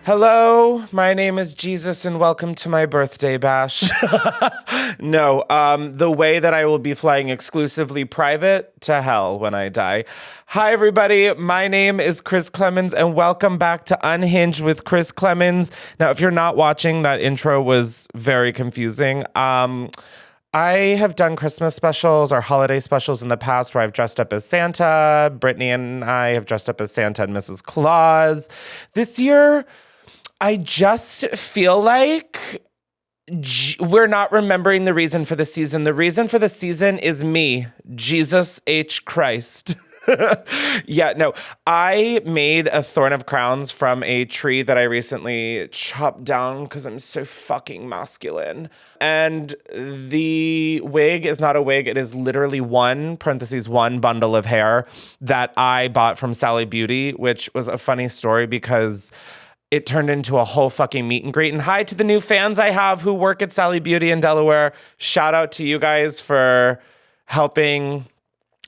Hello, my name is Jesus and welcome to my birthday bash. No, the way that I will be flying exclusively private to hell when I die. Hi, everybody. My name is Chris Klemens and welcome back to Unhinged with Chris Klemens. Now, if you're not watching, that intro was very confusing. I have done Christmas specials or holiday specials in the past where I've dressed up as Santa. Brittany and I have dressed up as Santa and Mrs. Claus. This year, I just feel like we're not remembering the reason for the season. The reason for the season is me, Jesus H. Christ. Yeah, no, I made a thorn of crowns from a tree that I recently chopped down because I'm so fucking masculine. And the wig is not a wig. It is literally one bundle of hair that I bought from Sally Beauty, which was a funny story because it turned into a whole fucking meet and greet. And hi to the new fans I have who work at Sally Beauty in Delaware. Shout out to you guys for helping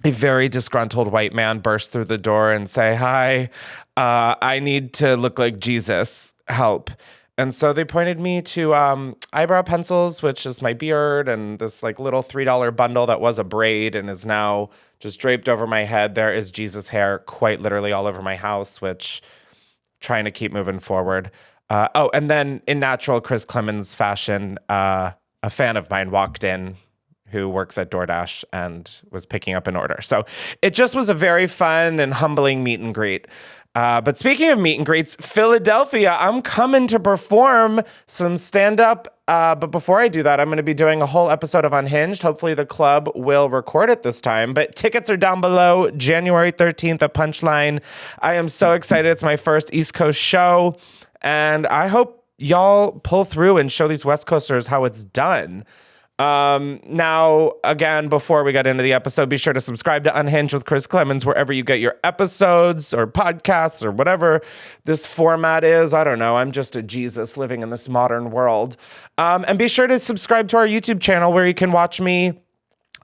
a very disgruntled white man burst through the door and say, hi, I need to look like Jesus. Help. And so they pointed me to eyebrow pencils, which is my beard, and this like little $3 bundle that was a braid and is now just draped over my head. There is Jesus hair quite literally all over my house, which trying to keep moving forward. And then in natural Chris Klemens fashion, a fan of mine walked in who works at DoorDash and was picking up an order. So it just was a very fun and humbling meet and greet. But speaking of meet and greets, Philadelphia, I'm coming to perform some stand-up. But before I do that, I'm going to be doing a whole episode of Unhinged. Hopefully the club will record it this time. But tickets are down below, January 13th at Punchline. I am so excited. It's my first East Coast show. And I hope y'all pull through and show these West Coasters how it's done. Now, again, before we get into the episode, be sure to subscribe to Unhinged with Chris Klemens wherever you get your episodes or podcasts or whatever this format is. I don't know. I'm just a Jesus living in this modern world. And be sure to subscribe to our YouTube channel where you can watch me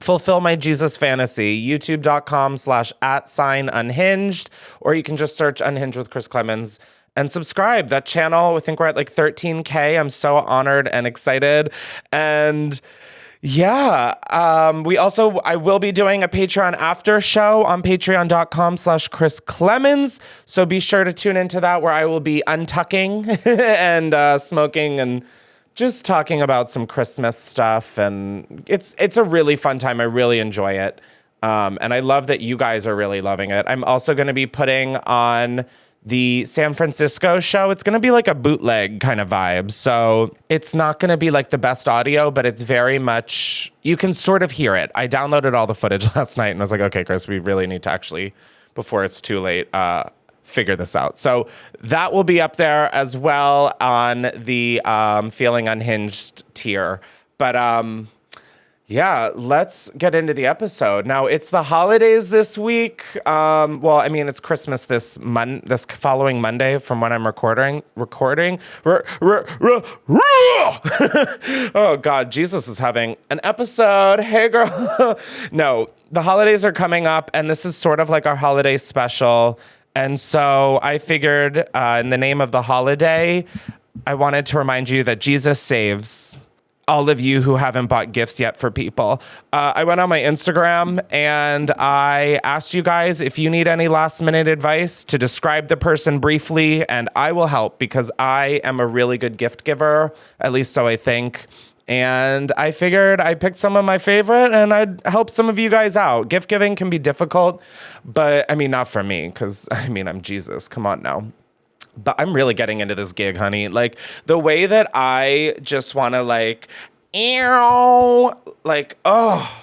fulfill my Jesus fantasy, youtube.com/@unhinged, or you can just search Unhinged with Chris Klemens and subscribe. That channel, I think we're at like 13K. I'm so honored and excited. And yeah, I will be doing a Patreon after show on patreon.com/Chris Klemens. So be sure to tune into that where I will be untucking and smoking and just talking about some Christmas stuff. And it's a really fun time. I really enjoy it. And I love that you guys are really loving it. I'm also going to be putting on the San Francisco show. It's going to be like a bootleg kind of vibe. So it's not going to be like the best audio, but it's very much, you can sort of hear it. I downloaded all the footage last night and I was like, okay, Chris, we really need to actually, before it's too late, figure this out. So that will be up there as well on the Feeling Unhinged tier. But yeah, let's get into the episode. Now, it's the holidays this week. It's Christmas this following Monday from when I'm recording. Oh, God, Jesus is having an episode. Hey, girl. No, the holidays are coming up, and this is sort of like our holiday special. And so I figured in the name of the holiday, I wanted to remind you that Jesus saves. All of you who haven't bought gifts yet for people. I went on my Instagram and I asked you guys if you need any last minute advice to describe the person briefly, and I will help because I am a really good gift giver, at least so I think. And I figured I picked some of my favorite and I'd help some of you guys out. Gift giving can be difficult, but I mean, not for me because I'm Jesus. Come on now. But I'm really getting into this gig, honey. Like, the way that I just want to,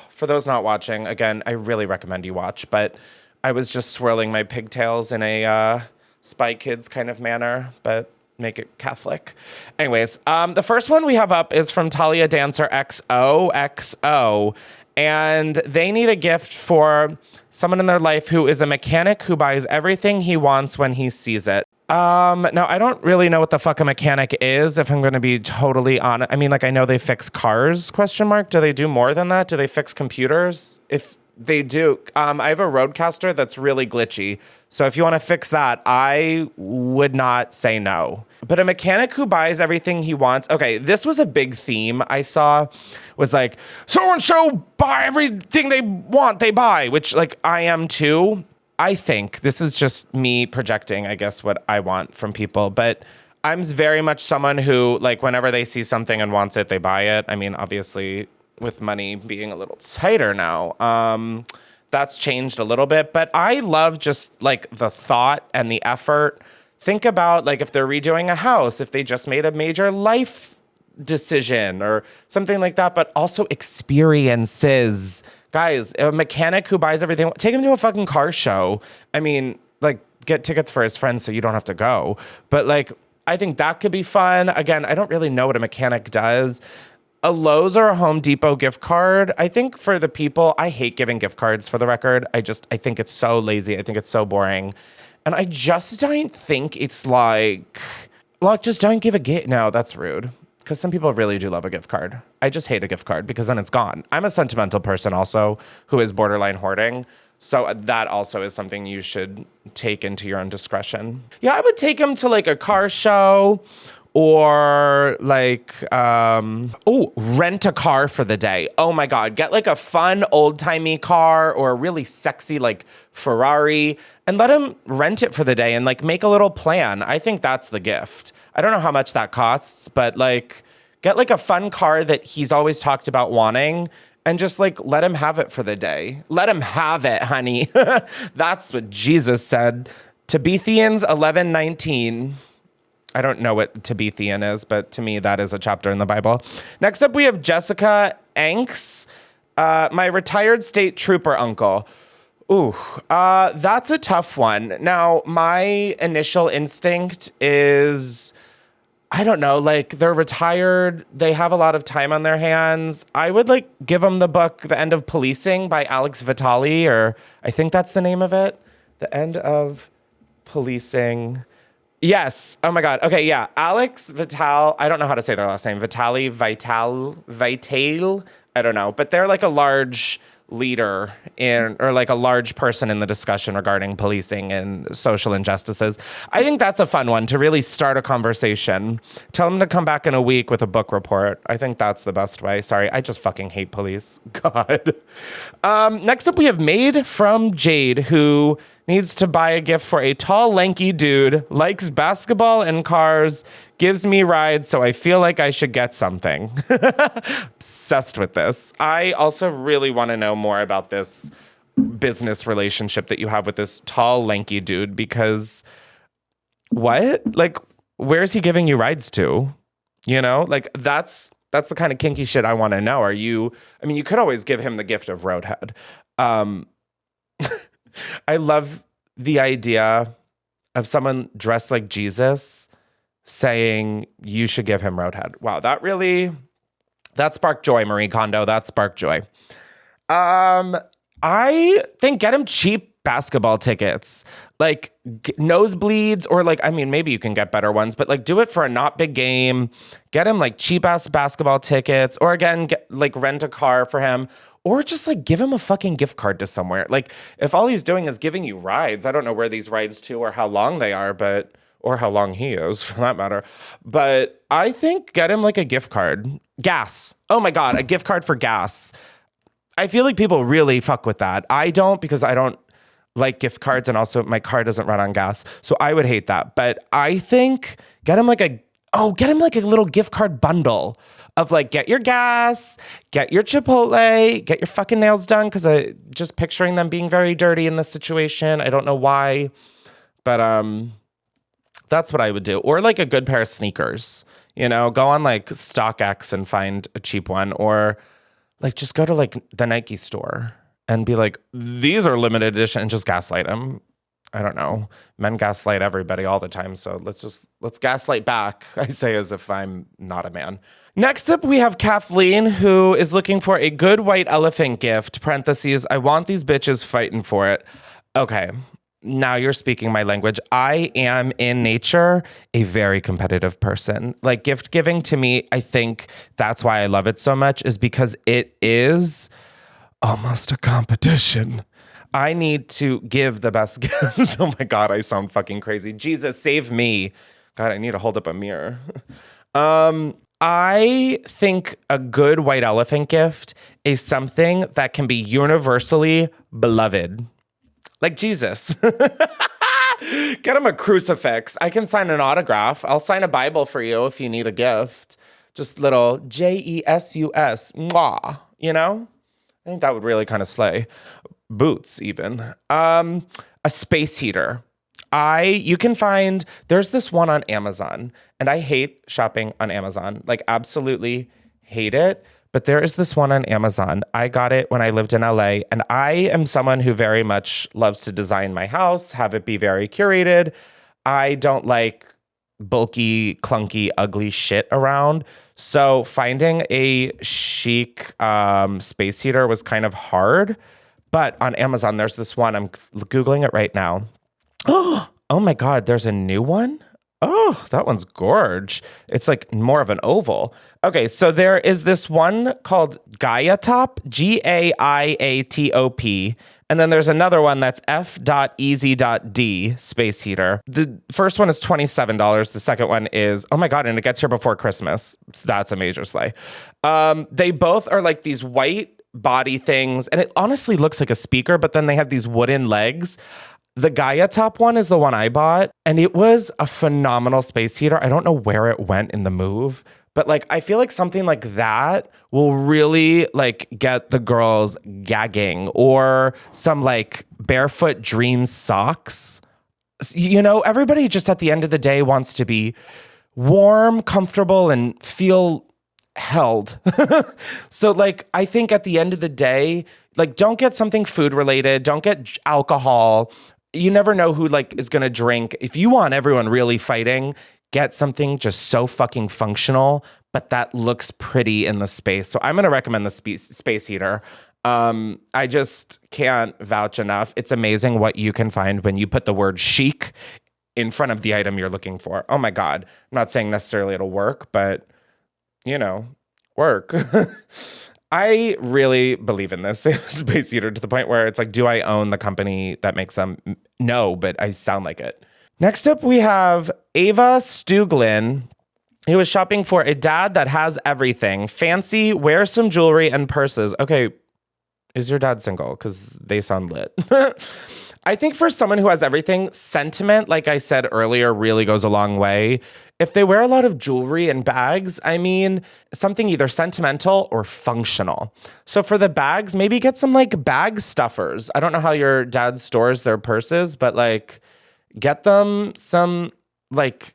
for those not watching, again, I really recommend you watch. But I was just swirling my pigtails in a Spy Kids kind of manner, but make it Catholic. Anyways, the first one we have up is from Talia Dancer XOXO. And they need a gift for someone in their life who is a mechanic who buys everything he wants when he sees it. Now, I don't really know what the fuck a mechanic is, if I'm going to be totally honest. I know they fix cars, ? Do they do more than that? Do they fix computers? If they do. I have a Rodecaster that's really glitchy. So if you want to fix that, I would not say no. But a mechanic who buys everything he wants. Okay, this was a big theme I saw, was like, so-and-so buy everything they want, they buy, which like I am too. I think this is just me projecting, I guess, what I want from people. But I'm very much someone who, like, whenever they see something and wants it, they buy it. I mean, obviously, with money being a little tighter now, that's changed a little bit. But I love just, like, the thought and the effort. Think about, like, if they're redoing a house, if they just made a major life decision or something like that, but also experiences. Guys, a mechanic who buys everything, take him to a fucking car show. I mean, like, get tickets for his friends so you don't have to go. But, like, I think that could be fun. Again, I don't really know what a mechanic does. A Lowe's or a Home Depot gift card, I think for the people, I hate giving gift cards for the record. I think it's so lazy. I think it's so boring. And I just don't think it's like just don't give a gift. No, that's rude. Because some people really do love a gift card. I just hate a gift card because then it's gone. I'm a sentimental person also who is borderline hoarding. So that also is something you should take into your own discretion. Yeah, I would take him to like a car show or like, rent a car for the day. Oh my God, get like a fun old-timey car or a really sexy like Ferrari and let him rent it for the day and like make a little plan. I think that's the gift. I don't know how much that costs, but like get like a fun car that he's always talked about wanting and just like let him have it for the day. Let him have it, honey. That's what Jesus said. Tibethians 11:19. I don't know what Tibethian is, but to me, that is a chapter in the Bible. Next up, we have Jessica Anks, my retired state trooper uncle. Ooh, that's a tough one. Now, my initial instinct is, I don't know, like they're retired. They have a lot of time on their hands. I would like give them the book, The End of Policing by Alex Vitale, or I think that's the name of it. The End of Policing. Yes. Oh my God. Okay. Yeah. Alex Vitale. I don't know how to say their last name. Vitale. I don't know. But they're like a large leader or like a large person in the discussion regarding policing and social injustices. I think that's a fun one to really start a conversation. Tell them to come back in a week with a book report. I think that's the best way. Sorry, I just fucking hate police. God. Next up, we have Made from Jade, who needs to buy a gift for a tall, lanky dude, likes basketball and cars, gives me rides, so I feel like I should get something. Obsessed with this. I also really want to know more about this business relationship that you have with this tall, lanky dude, because what? Like, where's he giving you rides to? You know, like that's the kind of kinky shit I want to know. You could always give him the gift of Roadhead. I love the idea of someone dressed like Jesus saying you should give him Roadhead. Wow, that sparked joy, Marie Kondo. That sparked joy. I think get him cheap basketball tickets, like nosebleeds, or like, I mean, maybe you can get better ones, but like do it for a not big game. Get him like cheap ass basketball tickets, or again, rent a car for him. Or just like give him a fucking gift card to somewhere. Like if all he's doing is giving you rides, I don't know where these rides to or how long they are, or how long he is for that matter. But I think get him like a gift card. Gas. Oh my God, a gift card for gas. I feel like people really fuck with that. I don't, because I don't like gift cards, and also my car doesn't run on gas. So I would hate that. But I think get him like a little gift card bundle of like, get your gas, get your Chipotle, get your fucking nails done. Cause I just picturing them being very dirty in this situation. I don't know why, but that's what I would do. Or like a good pair of sneakers, you know, go on like StockX and find a cheap one, or like just go to like the Nike store and be like, these are limited edition, and just gaslight them. I don't know. Men gaslight everybody all the time. So let's gaslight back, I say, as if I'm not a man. Next up, we have Kathleen, who is looking for a good white elephant gift, parentheses, I want these bitches fighting for it. Okay, now you're speaking my language. I am in nature a very competitive person. Like gift giving to me, I think that's why I love it so much, is because it is almost a competition. I need to give the best gifts. Oh my God, I sound fucking crazy. Jesus, save me. God, I need to hold up a mirror. I think a good white elephant gift is something that can be universally beloved. Like Jesus. Get him a crucifix. I can sign an autograph. I'll sign a Bible for you if you need a gift. Just little Jesus, mwah, you know? I think that would really kind of slay. Boots, even. A space heater. You can find, there's this one on Amazon, and I hate shopping on Amazon. Like, absolutely hate it. But there is this one on Amazon. I got it when I lived in LA, and I am someone who very much loves to design my house, have it be very curated. I don't like bulky, clunky, ugly shit around. So finding a chic space heater was kind of hard. But on Amazon, there's this one. I'm Googling it right now. Oh my God, there's a new one? Oh, that one's gorge. It's like more of an oval. Okay, so there is this one called Gaia Top, G-A-I-A-T-O-P. And then there's another one that's F.easy.d space heater. The first one is $27. The second one is, oh my God, and it gets here before Christmas. So that's a major slay. They both are like these white body things, and it honestly looks like a speaker, but then they have these wooden legs. The Gaia Top one is the one I bought, and it was a phenomenal space heater. I don't know where it went in the move, but like I feel like something like that will really like get the girls gagging, or some like barefoot dream socks. You know, everybody just at the end of the day wants to be warm, comfortable, and feel held. So like I think at the end of the day, like don't get something food related, don't get alcohol. You never know who like is going to drink. If you want everyone really fighting, get something just so fucking functional, but that looks pretty in the space. So I'm going to recommend the space heater. I just can't vouch enough. It's amazing what you can find when you put the word chic in front of the item you're looking for. Oh my God. I'm not saying necessarily it'll work, but you know, work. I really believe in this space heater to the point where it's like, do I own the company that makes them? No, but I sound like it. Next up, we have Ava Stuglin, who is shopping for a dad that has everything. Fancy, wear some jewelry and purses. Okay, is your dad single? Because they sound lit. I think for someone who has everything, sentiment, like I said earlier, really goes a long way. If they wear a lot of jewelry and bags, I mean, something either sentimental or functional. So for the bags, maybe get some like bag stuffers. I don't know how your dad stores their purses, but like get them some like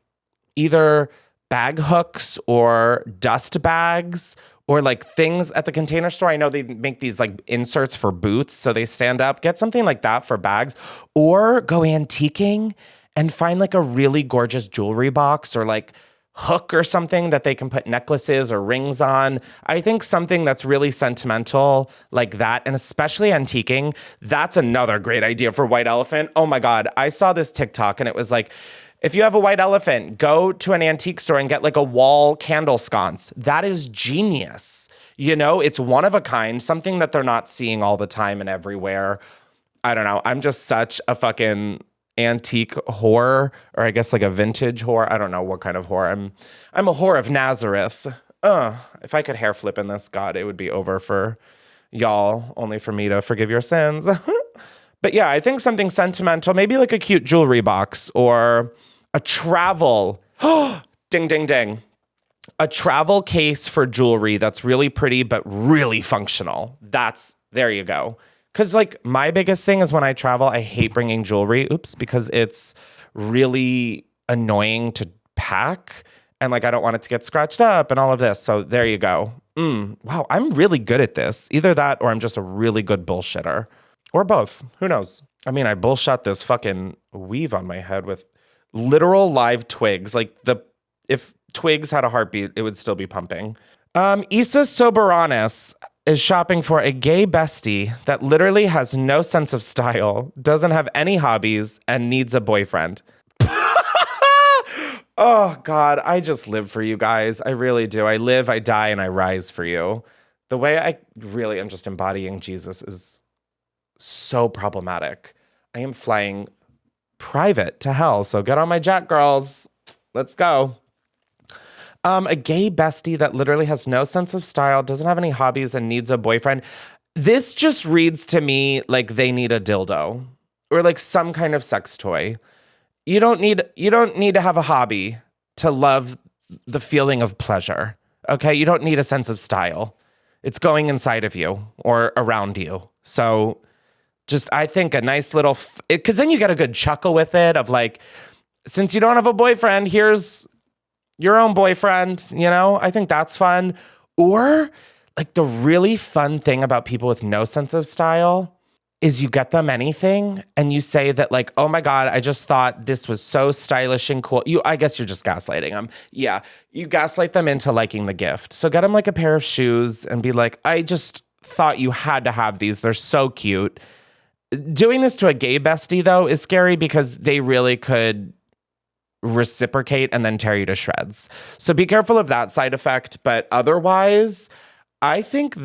either bag hooks or dust bags, or like things at the Container Store. I know they make these like inserts for boots so they stand up. Get something like that for bags, or go antiquing and find like a really gorgeous jewelry box or like hook or something that they can put necklaces or rings on. I think something that's really sentimental like that, and especially antiquing, that's another great idea for white elephant. Oh my God, I saw this TikTok and it was like, if you have a white elephant, go to an antique store and get like a wall candle sconce. That is genius. You know, it's one of a kind, something that they're not seeing all the time and everywhere. I don't know. I'm just such a fucking antique whore, or I guess like a vintage whore. I don't know what kind of whore. I'm a whore of Nazareth. If I could hair flip in this, God, it would be over for y'all, only for me to forgive your sins. But yeah, I think something sentimental, maybe like a cute jewelry box or a travel, ding, ding, ding. A travel case for jewelry that's really pretty, but really functional. There you go. Because like my biggest thing is when I travel, I hate bringing jewelry. Because it's really annoying to pack. And like, I don't want it to get scratched up and all of this. So there you go. Wow, I'm really good at this. Either that or I'm just a really good bullshitter. Or both. Who knows? I mean, I bullshot this fucking weave on my head with literal live twigs. Like if twigs had a heartbeat, it would still be pumping. Issa Soberanis is shopping for a gay bestie that literally has no sense of style, doesn't have any hobbies, and needs a boyfriend. Oh, God, I just live for you guys. I really do. I live, I die, and I rise for you. The way I really am just embodying Jesus is so problematic. I am flying private to hell. So get on my jet, girls. Let's go. A gay bestie that literally has no sense of style, doesn't have any hobbies, and needs a boyfriend. This just reads to me like they need a dildo or like some kind of sex toy. You don't need to have a hobby to love the feeling of pleasure. Okay? You don't need a sense of style. It's going inside of you or around you. So just, I think a nice little, because then you get a good chuckle with it of like, since you don't have a boyfriend, here's your own boyfriend, you know? I think that's fun. Or like the really fun thing about people with no sense of style is you get them anything and you say that like, oh my God, I just thought this was so stylish and cool. I guess you're just gaslighting them. Yeah, you gaslight them into liking the gift. So get them like a pair of shoes and be like, I just thought you had to have these. They're so cute. Doing this to a gay bestie though is scary because they really could reciprocate and then tear you to shreds. So be careful of that side effect. But otherwise, I think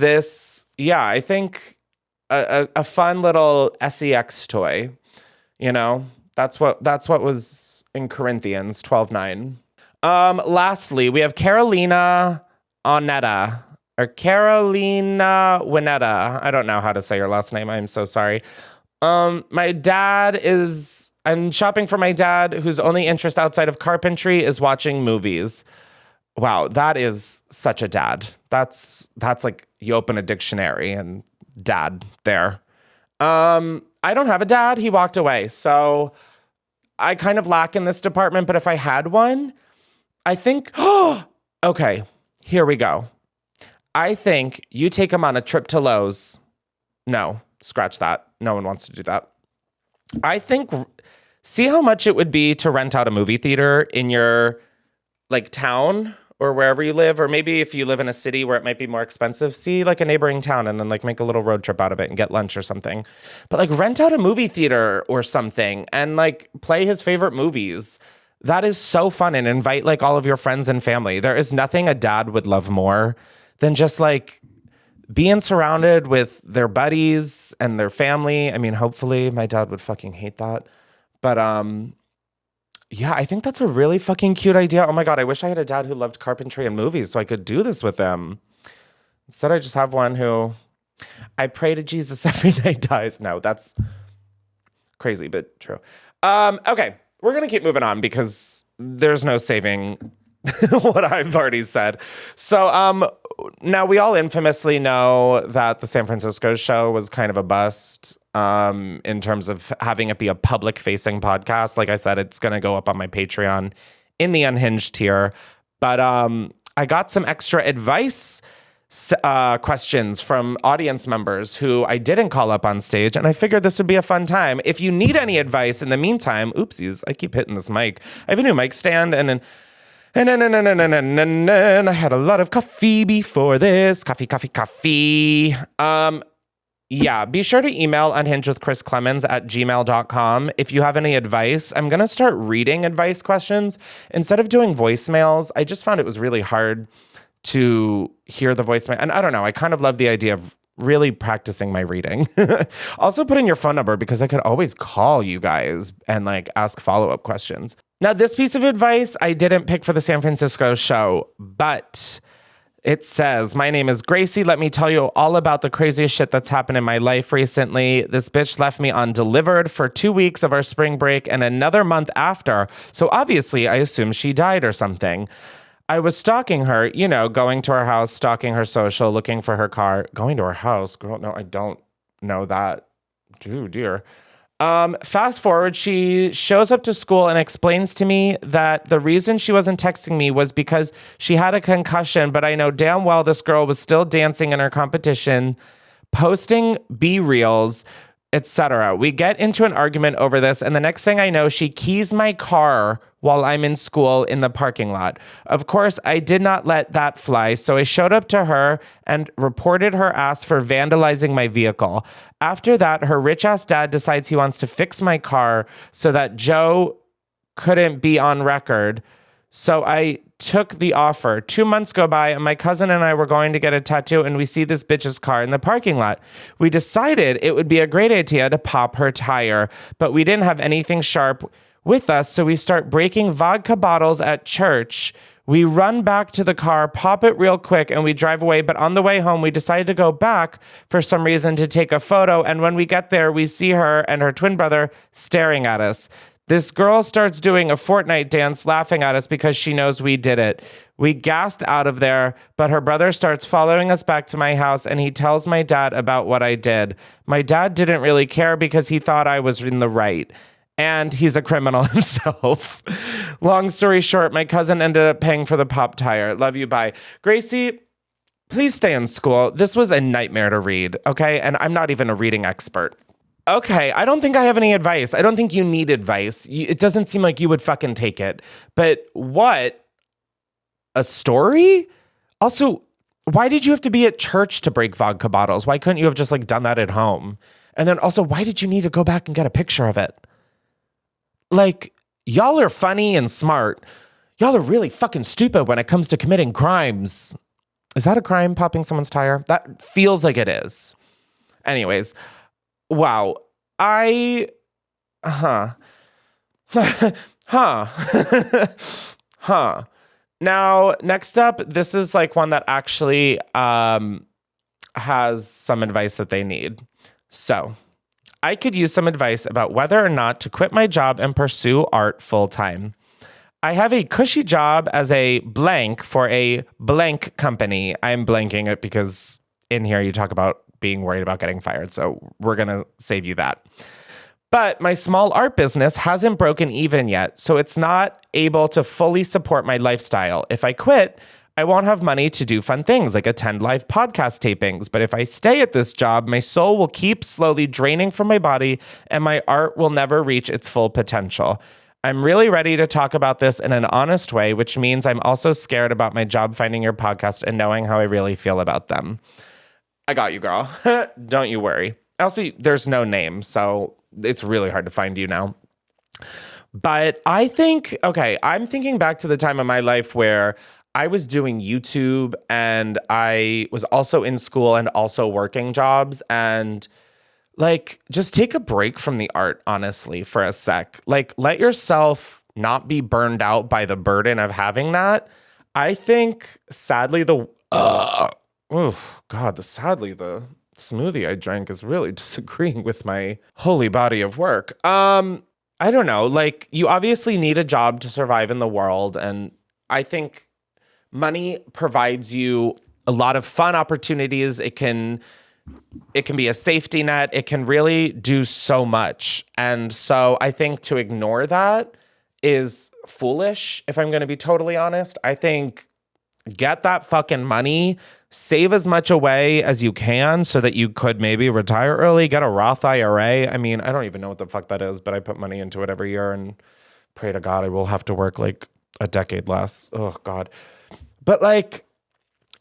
a fun little sex toy, you know, that's what was in Corinthians 12:9. Lastly, we have Carolina Onetta or Carolina Winetta. I don't know how to say your last name. I'm so sorry. I'm shopping for my dad, whose only interest outside of carpentry is watching movies. Wow, that is such a dad. That's like you open a dictionary and dad there. I don't have a dad. He walked away. So I kind of lack in this department, but if I had one, I think, okay, here we go. I think you take him on a trip to Lowe's. No, scratch that. No one wants to do that. I think, see how much it would be to rent out a movie theater in your like town or wherever you live, or maybe if you live in a city where it might be more expensive, see like a neighboring town and then like make a little road trip out of it and get lunch or something. But like rent out a movie theater or something and like play his favorite movies. That is so fun, and invite like all of your friends and family. There is nothing a dad would love more than just like being surrounded with their buddies and their family. I mean, hopefully my dad would fucking hate that. But yeah, I think that's a really fucking cute idea. Oh my God, I wish I had a dad who loved carpentry and movies so I could do this with him. Instead, I just have one who I pray to Jesus every night dies. No, that's crazy, but true. Okay, we're going to keep moving on because there's no saving what I've already said. So now we all infamously know that the San Francisco show was kind of a bust in terms of having it be a public-facing podcast. Like I said, it's going to go up on my Patreon in the Unhinged tier. But I got some extra advice questions from audience members who I didn't call up on stage, and I figured this would be a fun time. If you need any advice in the meantime, oopsies, I keep hitting this mic. I have a new mic stand, and I had a lot of coffee before this. Coffee. Yeah, be sure to email unhingedwithchrisklemens@gmail.com if you have any advice. I'm going to start reading advice questions instead of doing voicemails. I just found it was really hard to hear the voicemail. And I don't know, I kind of love the idea of really practicing my reading. Also put in your phone number because I could always call you guys and like ask follow-up questions. Now, this piece of advice I didn't pick for the San Francisco show, but it says, my name is Gracie. Let me tell you all about the craziest shit that's happened in my life recently. This bitch left me undelivered for 2 weeks of our spring break and another month after. So obviously, I assume she died or something. I was stalking her, you know, going to her house, stalking her social, looking for her car. Going to her house? Girl, no, I don't know that. Oh, dear. Fast forward, she shows up to school and explains to me that the reason she wasn't texting me was because she had a concussion, but I know damn well this girl was still dancing in her competition, posting B-reels, etc. We get into an argument over this, and the next thing I know, she keys my car while I'm in school in the parking lot. Of course, I did not let that fly, so I showed up to her and reported her ass for vandalizing my vehicle. After that, her rich-ass dad decides he wants to fix my car so that Joe couldn't be on record. So I took the offer. 2 months go by, and my cousin and I were going to get a tattoo, and we see this bitch's car in the parking lot. We decided it would be a great idea to pop her tire, but we didn't have anything sharp with us, so we start breaking vodka bottles at church. We run back to the car, pop it real quick, and we drive away. But on the way home, we decide to go back for some reason to take a photo. And when we get there, we see her and her twin brother staring at us. This girl starts doing a Fortnite dance, laughing at us because she knows we did it. We gassed out of there, but her brother starts following us back to my house, and he tells my dad about what I did. My dad didn't really care because he thought I was in the right. And he's a criminal himself. Long story short, my cousin ended up paying for the pop tire. Love you, bye. Gracie, please stay in school. This was a nightmare to read, okay? And I'm not even a reading expert. Okay, I don't think I have any advice. I don't think you need advice. It doesn't seem like you would fucking take it. But what? A story? Also, why did you have to be at church to break vodka bottles? Why couldn't you have just like done that at home? And then also, why did you need to go back and get a picture of it? Like, y'all are funny and smart. Y'all are really fucking stupid when it comes to committing crimes. Is that a crime, popping someone's tire? That feels like it is. Anyways, wow. Huh. Now, next up, this is like one that actually has some advice that they need. So, I could use some advice about whether or not to quit my job and pursue art full time. I have a cushy job as a blank for a blank company. I'm blanking it because in here you talk about being worried about getting fired. So we're going to save you that. But my small art business hasn't broken even yet, so it's not able to fully support my lifestyle. If I quit, I won't have money to do fun things like attend live podcast tapings. But if I stay at this job, my soul will keep slowly draining from my body and my art will never reach its full potential. I'm really ready to talk about this in an honest way, which means I'm also scared about my job finding your podcast and knowing how I really feel about them. I got you, girl. Don't you worry. Elsie, there's no name, so it's really hard to find you now. But I think, okay, I'm thinking back to the time of my life where I was doing YouTube and I was also in school and also working jobs, and like, just take a break from the art, honestly, for a sec. Like, let yourself not be burned out by the burden of having that. I think, sadly, the smoothie I drank is really disagreeing with my holy body of work. I don't know. Like, you obviously need a job to survive in the world, and I think money provides you a lot of fun opportunities. It can be a safety net. It can really do so much. And so I think to ignore that is foolish, if I'm going to be totally honest. I think get that fucking money, save as much away as you can so that you could maybe retire early, get a Roth IRA. I mean, I don't even know what the fuck that is, but I put money into it every year and pray to God I will have to work like a decade less. Oh, God. But like,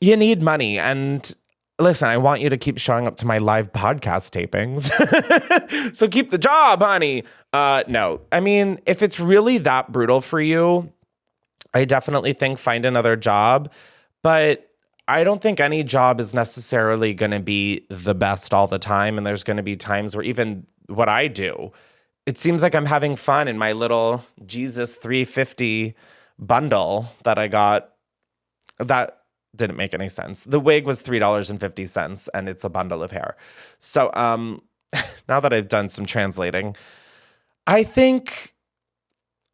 you need money. And listen, I want you to keep showing up to my live podcast tapings. So keep the job, honey. No, I mean, if it's really that brutal for you, I definitely think find another job. But I don't think any job is necessarily going to be the best all the time. And there's going to be times where even what I do, it seems like I'm having fun in my little Jesus 350 bundle that I got. That didn't make any sense. The wig was $3.50 and it's a bundle of hair. So now that I've done some translating, I think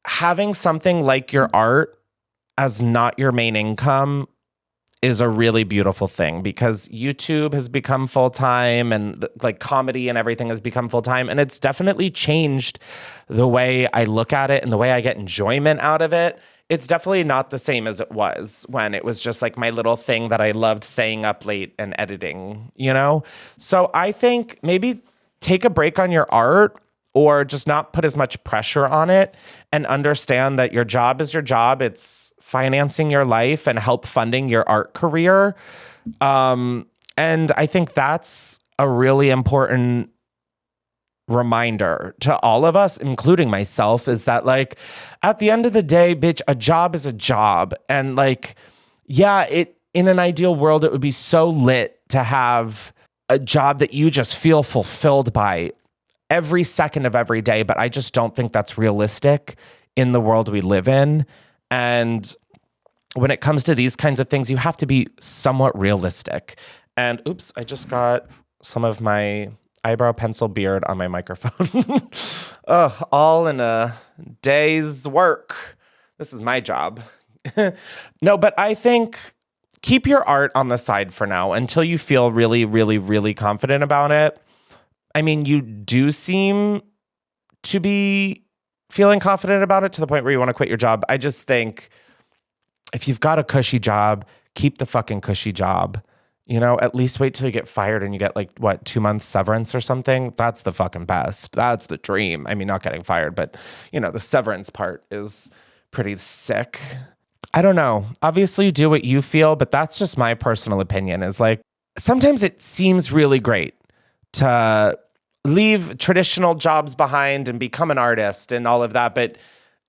having something like your art as not your main income is a really beautiful thing, because YouTube has become full-time and like comedy and everything has become full-time. And it's definitely changed the way I look at it and the way I get enjoyment out of it. It's definitely not the same as it was when it was just like my little thing that I loved staying up late and editing, you know? So I think maybe take a break on your art, or just not put as much pressure on it, and understand that your job is your job. It's financing your life and help funding your art career. And I think that's a really important reminder to all of us, including myself, is that like at the end of the day, bitch, a job is a job. And like, yeah, in an ideal world, it would be so lit to have a job that you just feel fulfilled by every second of every day. But I just don't think that's realistic in the world we live in. And when it comes to these kinds of things, you have to be somewhat realistic. And oops, I just got some of my eyebrow pencil beard on my microphone. Ugh, all in a day's work. This is my job. No, but I think keep your art on the side for now until you feel really, really, really confident about it. I mean, you do seem to be feeling confident about it to the point where you want to quit your job. I just think if you've got a cushy job, keep the fucking cushy job. You know, at least wait till you get fired and you get like, 2 months severance or something. That's the fucking best. That's the dream. I mean, not getting fired, but, the severance part is pretty sick. I don't know. Obviously, do what you feel, but that's just my personal opinion is like, sometimes it seems really great to leave traditional jobs behind and become an artist and all of that, but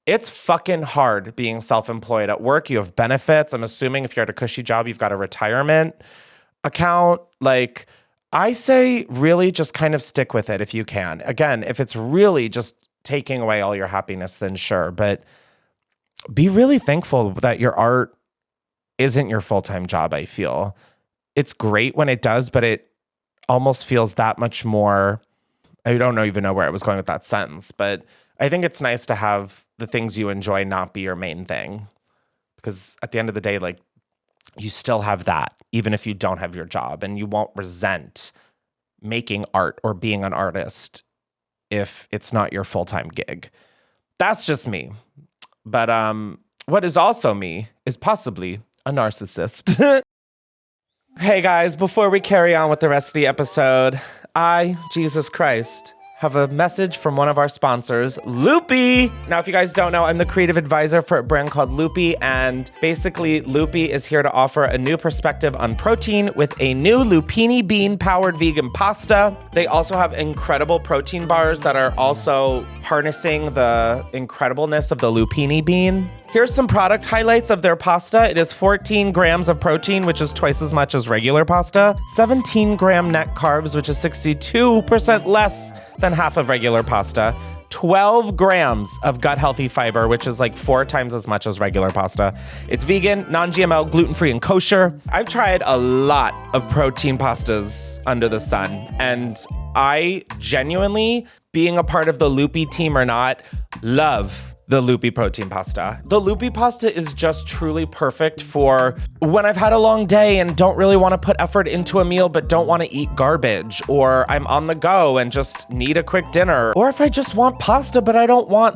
it's fucking hard being self-employed. At work, you have benefits. I'm assuming if you're at a cushy job, you've got a retirement account. Like, I say really just kind of stick with it if you can. Again, if it's really just taking away all your happiness, then sure. But be really thankful that your art isn't your full-time job, I feel. It's great when it does, but it almost feels that much more. I don't even know where I was going with that sentence, but I think it's nice to have the things you enjoy not be your main thing. Because at the end of the day, like, you still have that, even if you don't have your job, and you won't resent making art or being an artist if it's not your full-time gig. That's just me. But what is also me is possibly a narcissist. Hey guys, before we carry on with the rest of the episode, I, Jesus Christ, have a message from one of our sponsors, Loopy. Now, if you guys don't know, I'm the creative advisor for a brand called Loopy, and basically Loopy is here to offer a new perspective on protein with a new lupini bean-powered vegan pasta. They also have incredible protein bars that are also harnessing the incredibleness of the lupini bean. Here's some product highlights of their pasta. It is 14 grams of protein, which is twice as much as regular pasta, 17-gram net carbs, which is 62% less than half of regular pasta, 12 grams of gut-healthy fiber, which is like 4 times as much as regular pasta. It's vegan, non-GMO, gluten-free, and kosher. I've tried a lot of protein pastas under the sun, and I genuinely, being a part of the Loopy team or not, love the Loopy protein pasta. The Loopy pasta is just truly perfect for when I've had a long day and don't really want to put effort into a meal but don't want to eat garbage, or I'm on the go and just need a quick dinner, or if I just want pasta but I don't want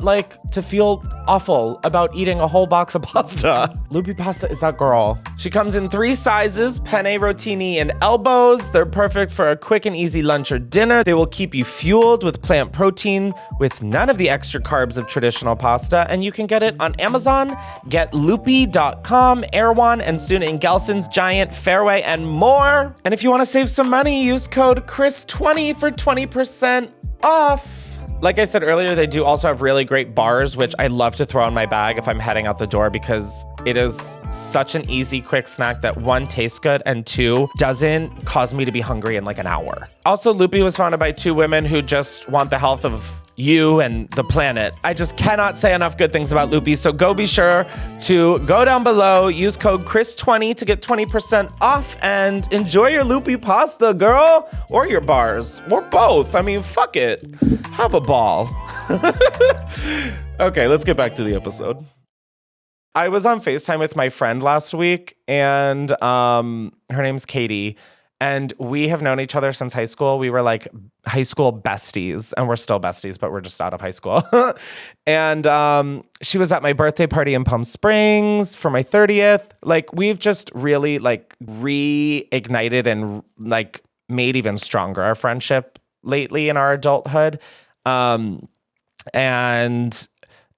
to feel awful about eating a whole box of pasta. Loopy pasta is that girl. She comes in 3 sizes, penne, rotini, and elbows. They're perfect for a quick and easy lunch or dinner. They will keep you fueled with plant protein with none of the extra carbs of traditional pasta. And you can get it on Amazon, getloopy.com, Erewhon, and soon in Gelson's, Giant, Fairway, and more. And if you want to save some money, use code Chris20 for 20% off. Like I said earlier, they do also have really great bars, which I love to throw in my bag if I'm heading out the door because it is such an easy, quick snack that 1, tastes good, and 2, doesn't cause me to be hungry in like an hour. Also, Loopy was founded by 2 women who just want the health of you and the planet. I just cannot say enough good things about Loopy, so go be sure to go down below, use code Chris20 to get 20% off, and enjoy your Loopy pasta, girl, or your bars, or both. I mean, fuck it. Have a ball. Okay, let's get back to the episode. I was on FaceTime with my friend last week, and her name's Katie, and we have known each other since high school. We were like high school besties, and we're still besties, but we're just out of high school. And she was at my birthday party in Palm Springs for my 30th. Like, we've just really like reignited and like made even stronger our friendship lately in our adulthood. And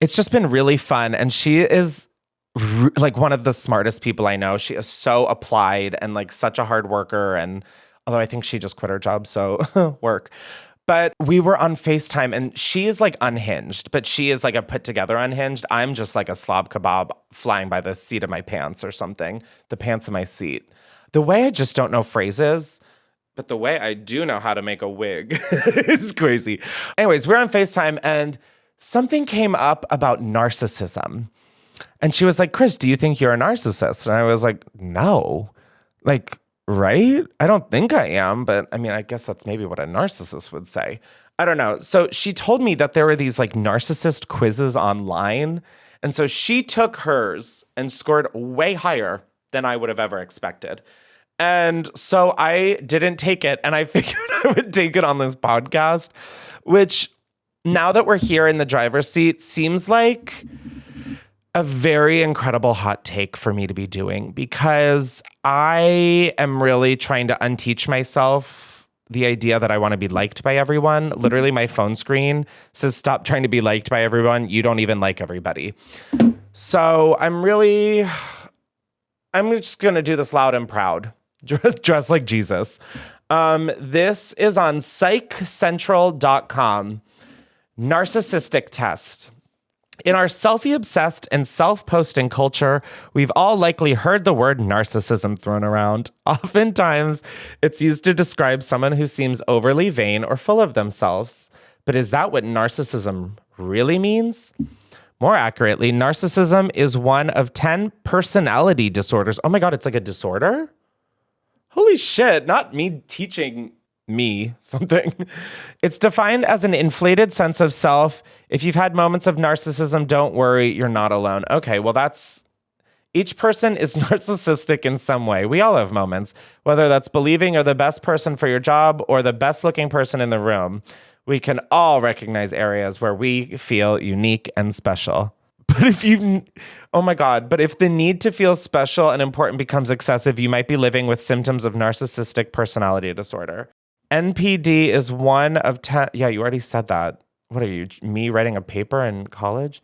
it's just been really fun. And she is like one of the smartest people I know. She is so applied and like such a hard worker. And although I think she just quit her job, so work. But we were on FaceTime and she is like unhinged, but she is like a put together unhinged. I'm just like a slob kebab flying by the seat of my pants or something, the pants of my seat. The way I just don't know phrases, but the way I do know how to make a wig is crazy. Anyways, we're on FaceTime and something came up about narcissism. And she was like, Chris, do you think you're a narcissist? And I was like, no. Like, right? I don't think I am, but I mean, I guess that's maybe what a narcissist would say. I don't know. So she told me that there were these like narcissist quizzes online. And so she took hers and scored way higher than I would have ever expected. And so I didn't take it. And I figured I would take it on this podcast, which now that we're here in the driver's seat seems like a very incredible hot take for me to be doing, because I am really trying to unteach myself the idea that I want to be liked by everyone. Literally, my phone screen says, stop trying to be liked by everyone. You don't even like everybody. So I'm just going to do this loud and proud. Dress like Jesus. This is on psychcentral.com. Narcissistic test. In our selfie-obsessed and self-posting culture, we've all likely heard the word narcissism thrown around. Oftentimes, it's used to describe someone who seems overly vain or full of themselves. But is that what narcissism really means? More accurately, narcissism is one of 10 personality disorders. Oh my God, it's like a disorder? Holy shit, not me teaching me something. It's defined as an inflated sense of self. If you've had moments of narcissism, don't worry, you're not alone. Okay, well each person is narcissistic in some way. We all have moments, whether that's believing you're the best person for your job or the best looking person in the room. We can all recognize areas where we feel unique and special. But if the need to feel special and important becomes excessive, you might be living with symptoms of narcissistic personality disorder. NPD is one of 10. Yeah, you already said that. What are you, me writing a paper in college?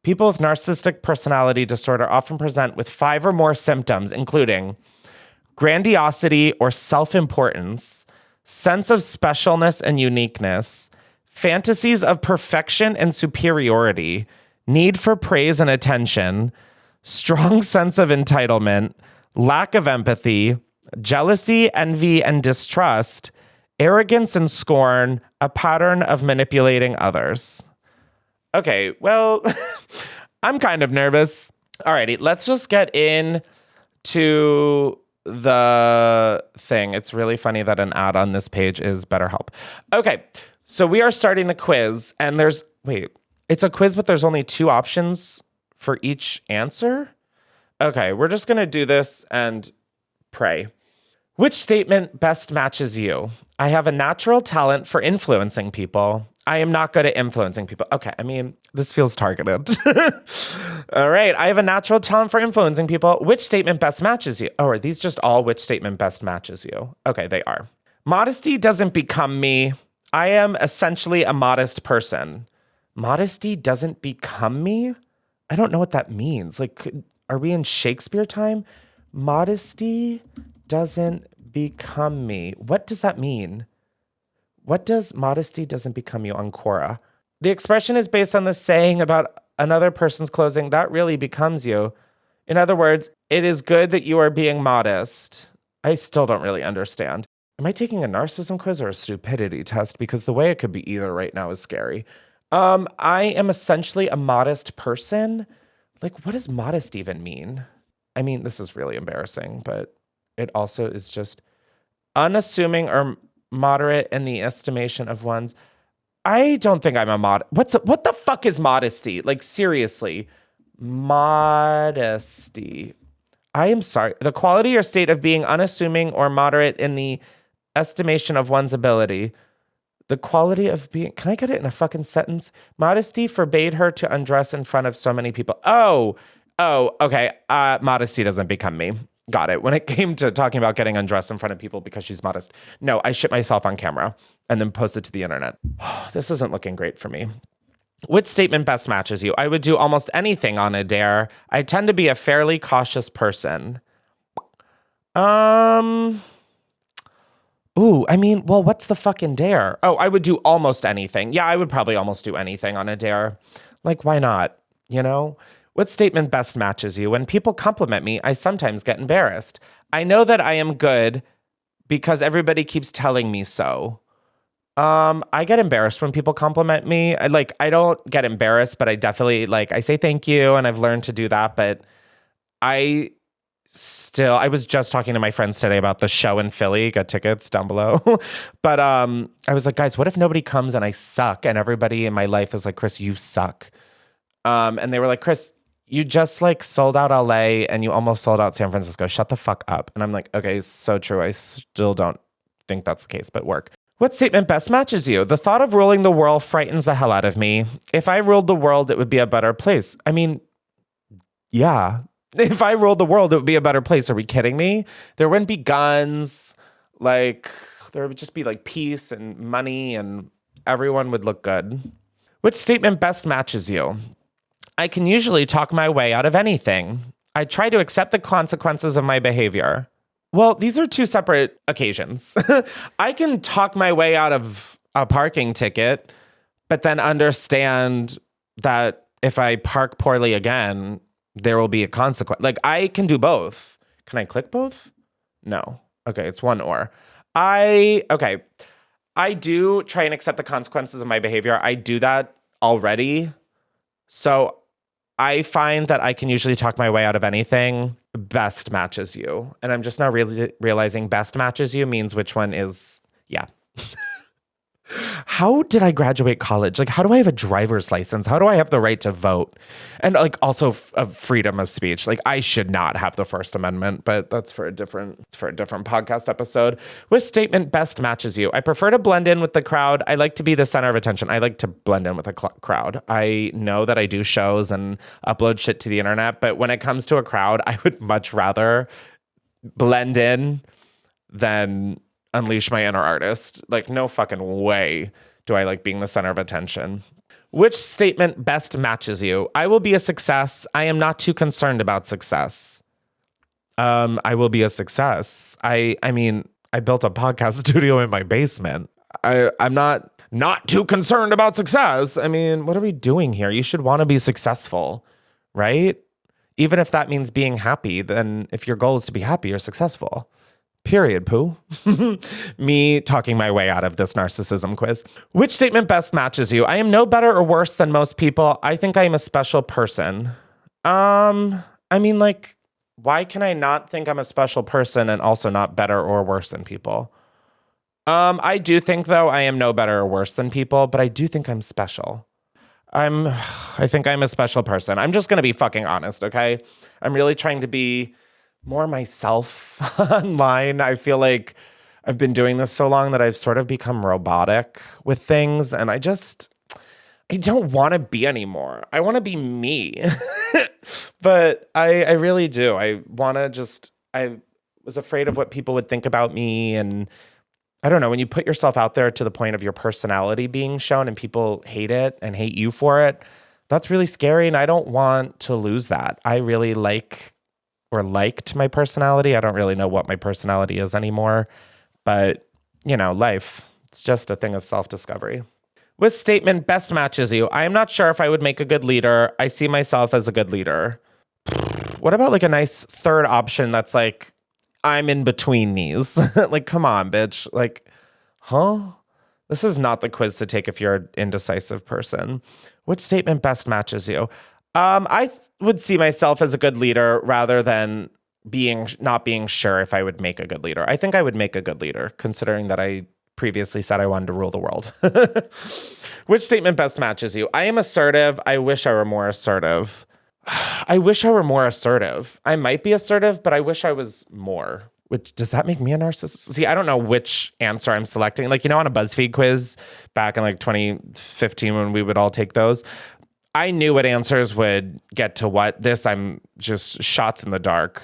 People with narcissistic personality disorder often present with 5 or more symptoms, including grandiosity or self-importance, sense of specialness and uniqueness, fantasies of perfection and superiority, need for praise and attention, strong sense of entitlement, lack of empathy, jealousy, envy, and distrust, arrogance and scorn, a pattern of manipulating others. Okay, well, I'm kind of nervous. Alrighty, let's just get into the thing. It's really funny that an ad on this page is BetterHelp. Okay, so we are starting the quiz, and it's a quiz, but there's only 2 options for each answer? Okay, we're just going to do this and pray. Which statement best matches you? I have a natural talent for influencing people. I am not good at influencing people. Okay, I mean, this feels targeted. All right, I have a natural talent for influencing people. Which statement best matches you? Oh, are these just all which statement best matches you? Okay, they are. Modesty doesn't become me. I am essentially a modest person. Modesty doesn't become me? I don't know what that means. Like, are we in Shakespeare time? Modesty doesn't become me. What does that mean? What does modesty doesn't become you on Quora? The expression is based on the saying about another person's clothing that really becomes you. In other words, it is good that you are being modest. I still don't really understand. Am I taking a narcissism quiz or a stupidity test? Because the way it could be either right now is scary. I am essentially a modest person. Like, what does modest even mean? I mean, this is really embarrassing, but it also is just unassuming or moderate in the estimation of one's. I don't think I'm what the fuck is modesty? Like, seriously, modesty. I am sorry. The quality or state of being unassuming or moderate in the estimation of one's ability. The quality of being, can I get it in a fucking sentence? Modesty forbade her to undress in front of so many people. Oh, okay. Modesty doesn't become me. Got it. When it came to talking about getting undressed in front of people because she's modest. No, I shit myself on camera and then post it to the internet. This isn't looking great for me. Which statement best matches you? I would do almost anything on a dare. I tend to be a fairly cautious person. Ooh, I mean, well, what's the fucking dare? Oh, I would do almost anything. Yeah, I would probably almost do anything on a dare. Like, why not? You know? What statement best matches you? When people compliment me, I sometimes get embarrassed. I know that I am good because everybody keeps telling me so. I get embarrassed when people compliment me. I don't get embarrassed, but I definitely I say thank you, and I've learned to do that, but I I was just talking to my friends today about the show in Philly. Got tickets down below. But I was like, guys, what if nobody comes and I suck and everybody in my life is like, Chris, you suck. And they were like, Chris, you just sold out LA and you almost sold out San Francisco. Shut the fuck up. And I'm like, okay, so true. I still don't think that's the case, but work. What statement best matches you? The thought of ruling the world frightens the hell out of me. If I ruled the world, it would be a better place. I mean, yeah. If I ruled the world, it would be a better place. Are we kidding me? There wouldn't be guns. There would just be peace and money and everyone would look good. Which statement best matches you? I can usually talk my way out of anything. I try to accept the consequences of my behavior. Well, these are two separate occasions. I can talk my way out of a parking ticket, but then understand that if I park poorly again, there will be a consequence. I can do both. Can I click both? No. Okay, it's one or. I do try and accept the consequences of my behavior. I do that already. So I find that I can usually talk my way out of anything. Best matches you. And I'm just now realizing best matches you means which one is, yeah. How did I graduate college? How do I have a driver's license? How do I have the right to vote? And also freedom of speech. I should not have the First Amendment, but that's for a different podcast episode. Which statement best matches you? I prefer to blend in with the crowd. I like to be the center of attention. I like to blend in with a crowd. I know that I do shows and upload shit to the internet, but when it comes to a crowd, I would much rather blend in than unleash my inner artist. No fucking way do I like being the center of attention. Which statement best matches you? I will be a success. I am not too concerned about success. I will be a success. I mean, I built a podcast studio in my basement. I'm not too concerned about success. I mean, what are we doing here? You should want to be successful, right? Even if that means being happy, then if your goal is to be happy, you're successful. Period, poo. Me talking my way out of this narcissism quiz. Which statement best matches you? I am no better or worse than most people. I think I am a special person. I mean, why can I not think I'm a special person and also not better or worse than people? I do think, though, I am no better or worse than people, but I do think I'm special. I think I'm a special person. I'm just going to be fucking honest, okay? I'm really trying to be more myself online. I feel like I've been doing this so long that I've sort of become robotic with things, and I don't want to be anymore. I want to be me. But I really do. I was afraid of what people would think about me, and I don't know, when you put yourself out there to the point of your personality being shown and people hate it and hate you for it, that's really scary, and I don't want to lose that. I really liked my personality. I don't really know what my personality is anymore, but life, it's just a thing of self-discovery. Which statement best matches you? I am not sure if I would make a good leader. I see myself as a good leader. What about a nice third option that's I'm in between these? Come on, bitch. Huh? This is not the quiz to take if you're an indecisive person. Which statement best matches you? I would see myself as a good leader rather than not being sure if I would make a good leader. I think I would make a good leader, considering that I previously said I wanted to rule the world. Which statement best matches you? I am assertive. I wish I were more assertive. I wish I were more assertive. I might be assertive, but I wish I was more. Does that make me a narcissist? See, I don't know which answer I'm selecting. On a BuzzFeed quiz back in 2015 when we would all take those, I knew what answers would get to what. I'm just shots in the dark.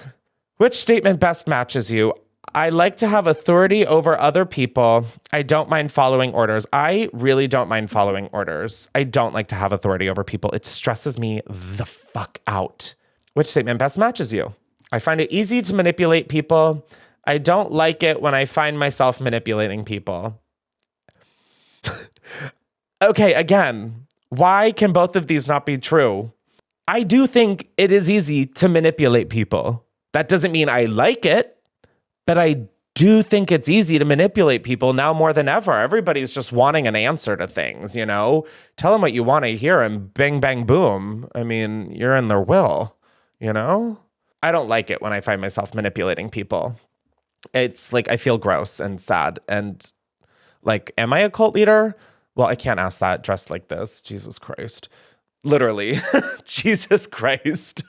Which statement best matches you? I like to have authority over other people. I don't mind following orders. I really don't mind following orders. I don't like to have authority over people. It stresses me the fuck out. Which statement best matches you? I find it easy to manipulate people. I don't like it when I find myself manipulating people. Okay, again, why can both of these not be true? I do think it is easy to manipulate people. That doesn't mean I like it, but I do think it's easy to manipulate people now more than ever. Everybody's just wanting an answer to things, you know? Tell them what you want to hear and bang, bang, boom. I mean, you're in their will, you know? I don't like it when I find myself manipulating people. It's like I feel gross and sad. And like, am I a cult leader? Well, I can't ask that dressed like this. Jesus Christ. Literally. Jesus Christ.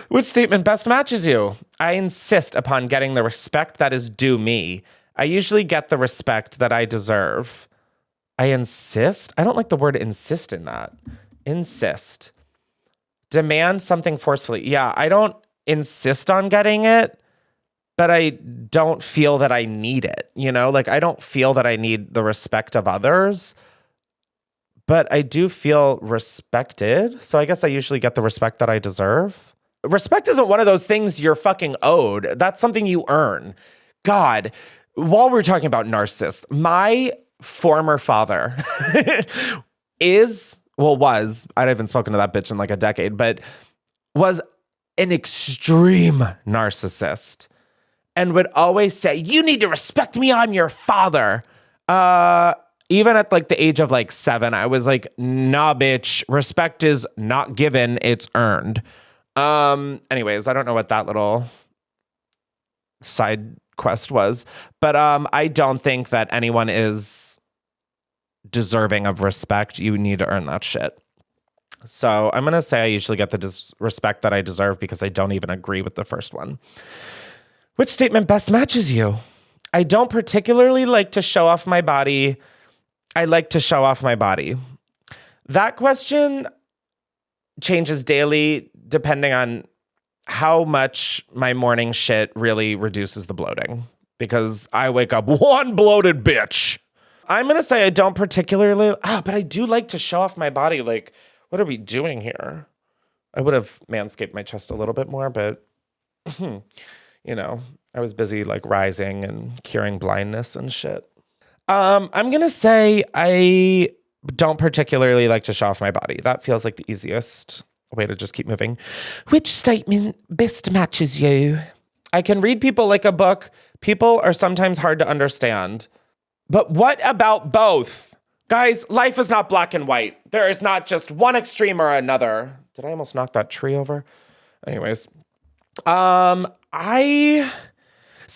Which statement best matches you? I insist upon getting the respect that is due me. I usually get the respect that I deserve. I insist? I don't like the word insist in that. Insist. Demand something forcefully. Yeah, I don't insist on getting it, but I don't feel that I need it, you know? Like, I don't feel that I need the respect of others, but I do feel respected. So I guess I usually get the respect that I deserve. Respect isn't one of those things you're fucking owed. That's something you earn. God, while we're talking about narcissists, my former father was, I haven't spoken to that bitch in like a decade, but was an extreme narcissist. And would always say, you need to respect me, I'm your father. Even at like the age of like 7, I was like, nah, bitch, respect is not given, it's earned. Anyways, I don't know what that little side quest was, but I don't think that anyone is deserving of respect. You need to earn that shit. So I'm going to say I usually get the respect that I deserve because I don't even agree with the first one. Which statement best matches you? I don't particularly like to show off my body. I like to show off my body. That question changes daily depending on how much my morning shit really reduces the bloating. Because I wake up one bloated bitch. I'm going to say I don't particularly, but I do like to show off my body. Like, what are we doing here? I would have manscaped my chest a little bit more, but you know, I was busy like rising and curing blindness and shit. I'm going to say I don't particularly like to show off my body. That feels like the easiest way to just keep moving. Which statement best matches you? I can read people like a book. People are sometimes hard to understand. But what about both? Guys, life is not black and white. There is not just one extreme or another. Did I almost knock that tree over? Anyways.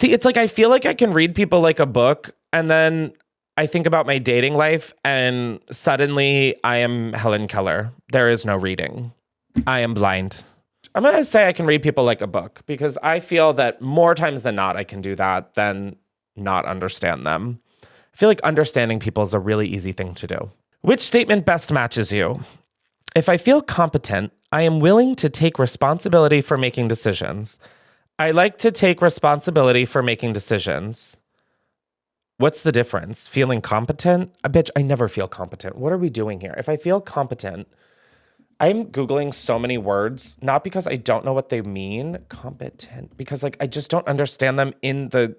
It's like I feel like I can read people like a book, and then I think about my dating life, and suddenly I am Helen Keller. There is no reading. I am blind. I'm going to say I can read people like a book because I feel that more times than not I can do that than not understand them. I feel like understanding people is a really easy thing to do. Which statement best matches you? If I feel competent, I am willing to take responsibility for making decisions. I like to take responsibility for making decisions. What's the difference? Feeling competent? Bitch, I never feel competent. What are we doing here? If I feel competent, I'm Googling so many words, not because I don't know what they mean, competent, because like I just don't understand them in the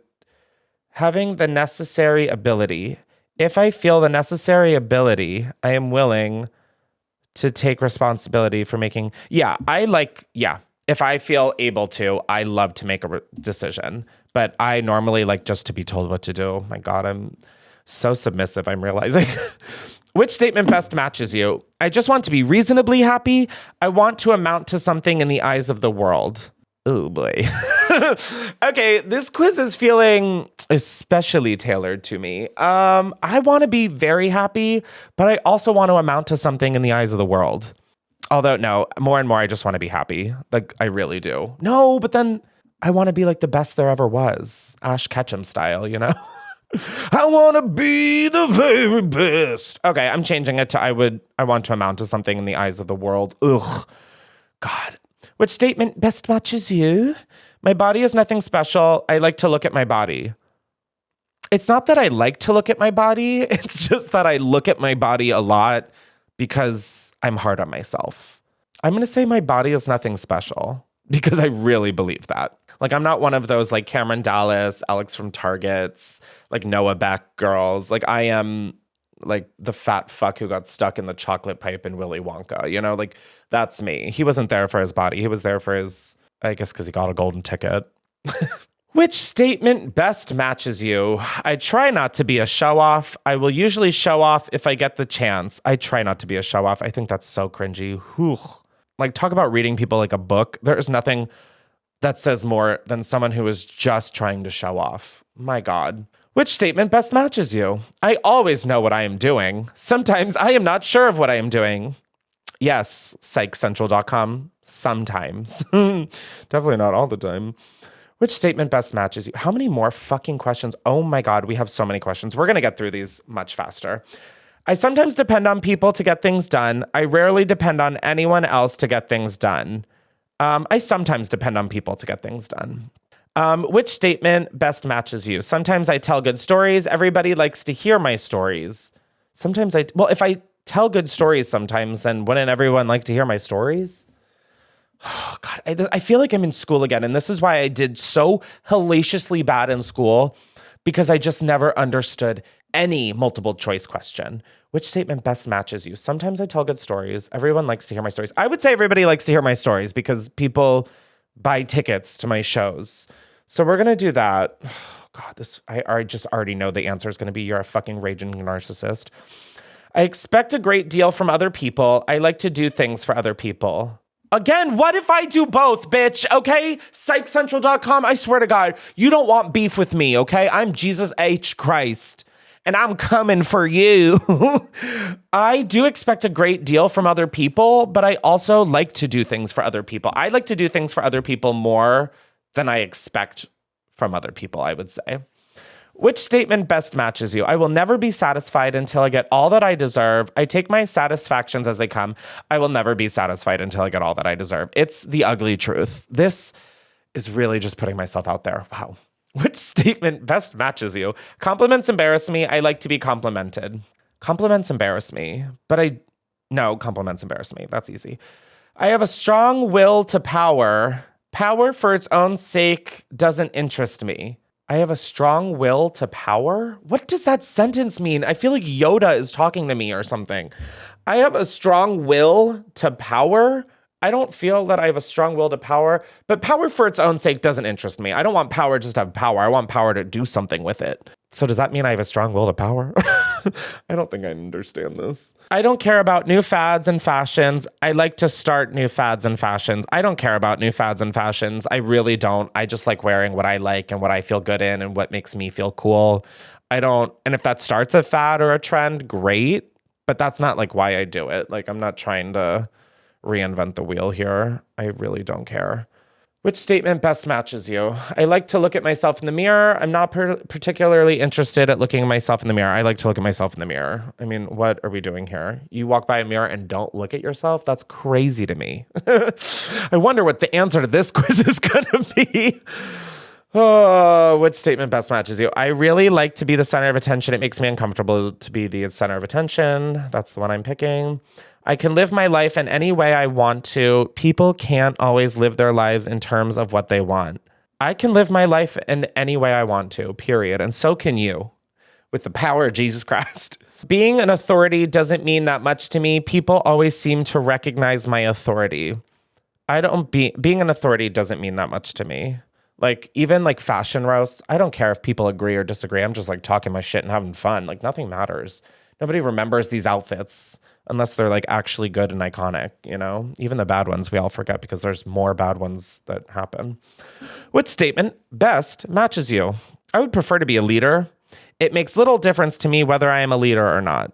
having the necessary ability. If I feel the necessary ability, I am willing to take responsibility for making, if I feel able to, I love to make a decision, but I normally like just to be told what to do. My God, I'm so submissive, I'm realizing. Which statement best matches you? I just want to be reasonably happy. I want to amount to something in the eyes of the world. Oh boy. Okay, this quiz is feeling especially tailored to me. I want to be very happy, but I also want to amount to something in the eyes of the world. Although, no, more and more, I just want to be happy. Like, I really do. No, but then I want to be like the best there ever was. Ash Ketchum style, you know? I want to be the very best. Okay, I'm changing it to I want to amount to something in the eyes of the world. Ugh. God. Which statement best matches you? My body is nothing special. I like to look at my body. It's not that I like to look at my body. It's just that I look at my body a lot because I'm hard on myself. I'm going to say my body is nothing special. because I really believe that. Like, I'm not one of those like Cameron Dallas, Alex from Targets, like Noah Beck girls. Like, I am like the fat fuck who got stuck in the chocolate pipe in Willy Wonka, you know, like that's me. He wasn't there for his body. He was there for his, I guess, because he got a golden ticket. Which statement best matches you? I try not to be a show off. I will usually show off if I get the chance. I try not to be a show off. I think that's so cringy. Whew. Like, talk about reading people like a book. There is nothing that says more than someone who is just trying to show off. My God. Which statement best matches you? I always know what I am doing. Sometimes I am not sure of what I am doing. Yes, psychcentral.com. Sometimes. Definitely not all the time. Which statement best matches you? How many more fucking questions? Oh my God, we have so many questions. We're going to get through these much faster. I sometimes depend on people to get things done. I rarely depend on anyone else to get things done. I sometimes depend on people to get things done. Which statement best matches you? Sometimes I tell good stories. Everybody likes to hear my stories. If I tell good stories sometimes, then wouldn't everyone like to hear my stories? Oh, God, I feel like I'm in school again. And this is why I did so hellaciously bad in school, because I just never understood any multiple choice question. Which statement best matches you? Sometimes I tell good stories. Everyone likes to hear my stories. I would say everybody likes to hear my stories because people buy tickets to my shows. So we're going to do that. Oh, God, I just already know the answer is going to be you're a fucking raging narcissist. I expect a great deal from other people. I like to do things for other people. Again, what if I do both, bitch? Okay? Psychcentral.com. I swear to God, you don't want beef with me, okay? I'm Jesus H. Christ, and I'm coming for you. I do expect a great deal from other people, but I also like to do things for other people. I like to do things for other people more than I expect from other people, I would say. Which statement best matches you? I will never be satisfied until I get all that I deserve. I take my satisfactions as they come. I will never be satisfied until I get all that I deserve. It's the ugly truth. This is really just putting myself out there. Wow. Which statement best matches you? Compliments embarrass me. I like to be complimented. Compliments embarrass me, no, compliments embarrass me. That's easy. I have a strong will to power. Power for its own sake doesn't interest me. I have a strong will to power? What does that sentence mean? I feel like Yoda is talking to me or something. I have a strong will to power? I don't feel that I have a strong will to power, but power for its own sake doesn't interest me. I don't want power just to have power. I want power to do something with it. So does that mean I have a strong will to power? I don't think I understand this. I don't care about new fads and fashions. I like to start new fads and fashions. I don't care about new fads and fashions. I really don't. I just like wearing what I like and what I feel good in and what makes me feel cool. And if that starts a fad or a trend, great. But that's not like why I do it. Like, I'm not trying to reinvent the wheel here. I really don't care. Which statement best matches you? I like to look at myself in the mirror. I'm not particularly interested at looking at myself in the mirror. I like to look at myself in the mirror. I mean, what are we doing here? You walk by a mirror and don't look at yourself? That's crazy to me. I wonder what the answer to this quiz is going to be. Oh, what statement best matches you? I really like to be the center of attention. It makes me uncomfortable to be the center of attention. That's the one I'm picking. I can live my life in any way I want to. People can't always live their lives in terms of what they want. I can live my life in any way I want to, period. And so can you, with the power of Jesus Christ. Being an authority doesn't mean that much to me. People always seem to recognize my authority. Being an authority doesn't mean that much to me. Like, even like fashion roasts, I don't care if people agree or disagree. I'm just like talking my shit and having fun. Like, nothing matters. Nobody remembers these outfits unless they're like actually good and iconic, you know? Even the bad ones we all forget because there's more bad ones that happen. Which statement best matches you? I would prefer to be a leader. It makes little difference to me whether I am a leader or not.